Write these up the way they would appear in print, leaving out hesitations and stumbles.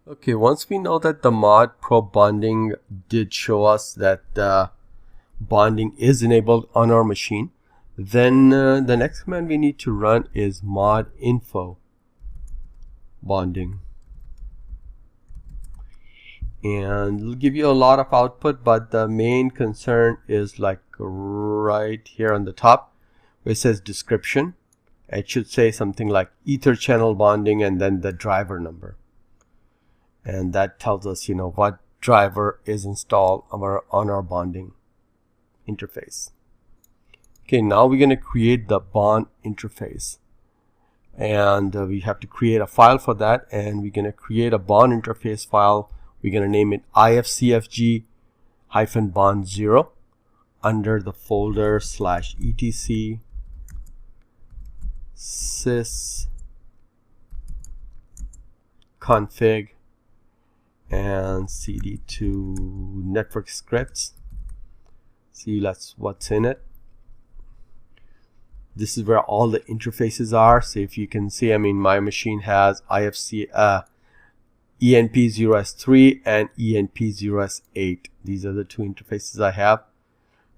Okay, once we know that the mod probe bonding did show us that bonding is enabled on our machine, then the next command we need to run is mod info bonding. And it'll give you a lot of output, but the main concern is like right here on the top where it says description. It should say something like ether channel bonding and then the driver number. And that tells us, what driver is installed on our bonding interface. Okay, now we're going to create the bond interface. And we have to create a file for that. And we're going to create a bond interface file. We're going to name it ifcfg-bond0 under the folder /etc sys config and cd to network scripts. See, that's what's in it. This is where all the interfaces are. So if you can see, my machine has ENP0S3 and ENP0S8. These are the two interfaces I have.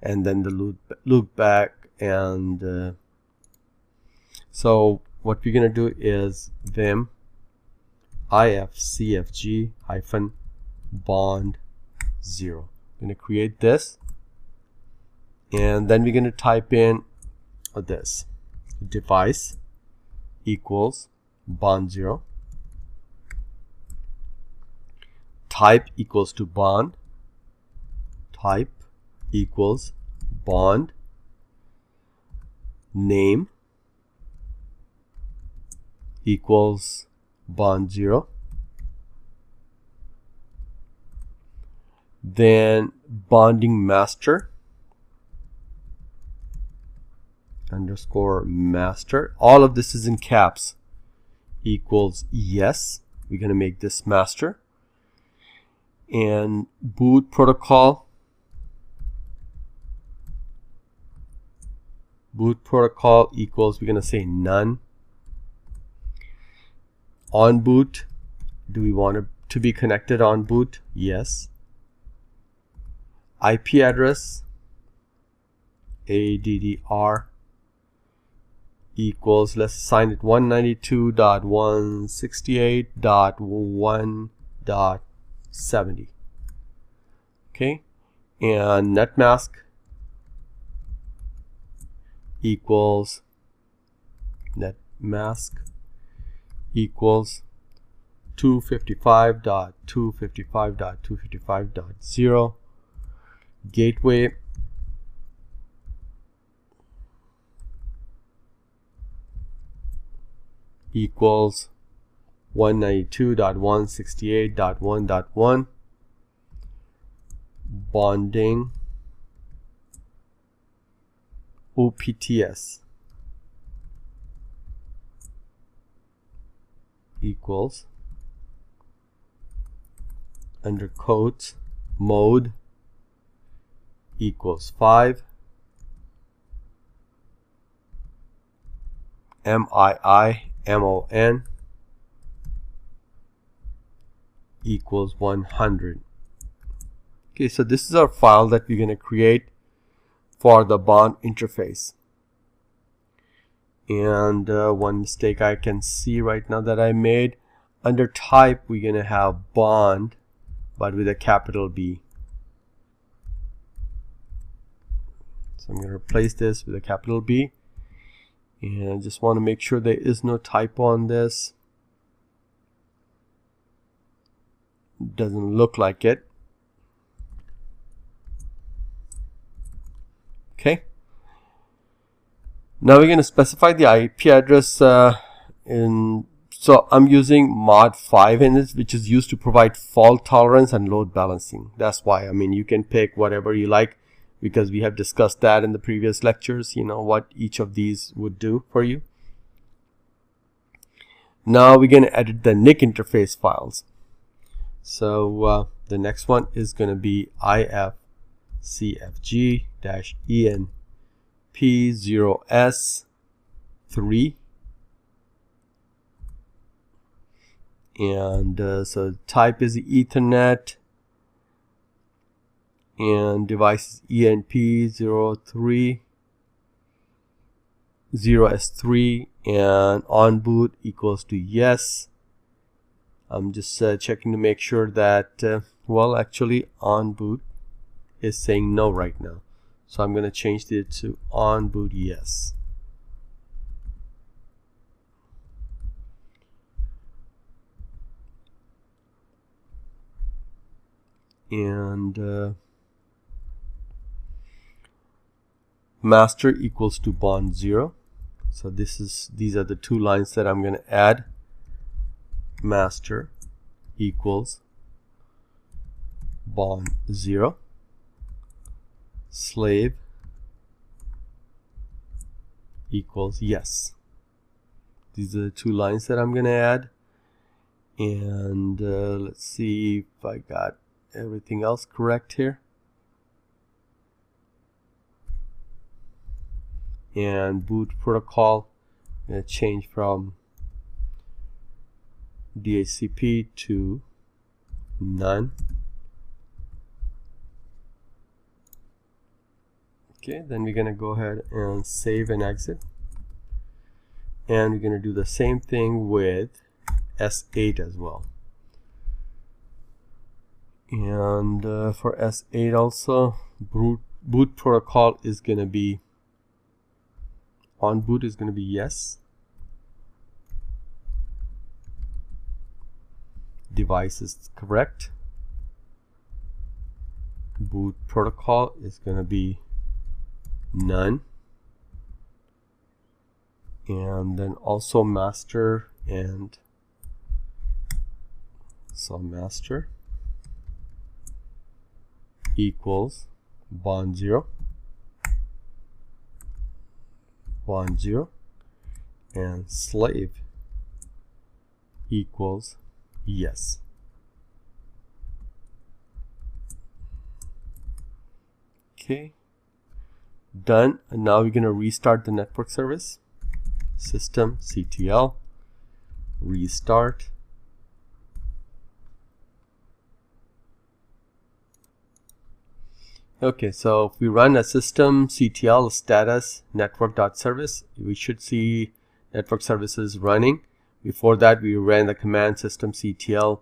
And then the loop back. And so what we're going to do is vim ifcfg-bond0. I'm going to create this. And then we're going to type in this device equals bond0, type equals to bond, type equals bond, name equals bond0, then bonding master underscore master, all of this is in caps, equals yes. We're going to make this master. And boot protocol equals, we're going to say none. On boot, do we want it to be connected on boot? Yes. IP address ADDR equals, let's assign it 192.168.1.70. Okay, and net mask equals 255.255.255.0. gateway equals 192.168.1.1. bonding OPTS equals, under quotes, mode equals 5, MIIMON equals 100. Okay, so this is our file that we're going to create for the bond interface. And one mistake I can see right now that I made, under type we're going to have bond but with a capital B. So I'm going to replace this with a capital B. And I just want to make sure there is no typo on this. Doesn't look like it. Okay. Now we're going to specify the IP address so I'm using mod 5 in this, which is used to provide fault tolerance and load balancing. That's why, you can pick whatever you like, because we have discussed that in the previous lectures, what each of these would do for you. Now we're going to edit the NIC interface files. So the next one is going to be ifcfg-enp0s3 and so type is Ethernet, and device is ENP03 0S3, and on boot equals to yes. I'm just checking to make sure that well, actually on boot is saying no right now, so I'm going to change it to on boot yes. And master equals to bond0. So these are the two lines that I'm going to add. Master equals bond0, slave equals yes. These are the two lines that I'm going to add. And let's see if I got everything else correct here. And boot protocol, I'm going to change from DHCP to none. Okay, then we're going to go ahead and save and exit. And we're going to do the same thing with S8 as well. And for S8 also, boot protocol is going to be, on boot is going to be yes. Device is correct. Boot protocol is going to be none. And then also master, and so master equals bond0, and slave equals yes. Okay, done. And now we're going to restart the network service. System CTL restart. Okay, so if we run a system CTL status network.service, we should see network services running. Before that, we ran the command system CTL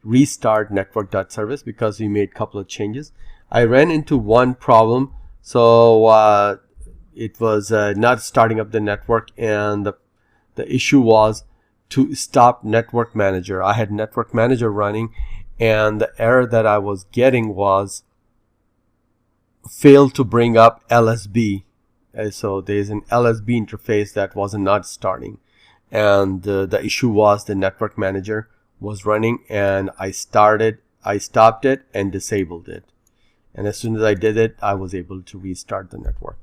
restart network.service because we made a couple of changes. I ran into one problem. So it was not starting up the network, and the issue was to stop network manager. I had network manager running, and the error that I was getting was failed to bring up LSB. So there's an LSB interface that was not starting, and the issue was the network manager was running, and I stopped it and disabled it, and as soon as I did it, I was able to restart the network.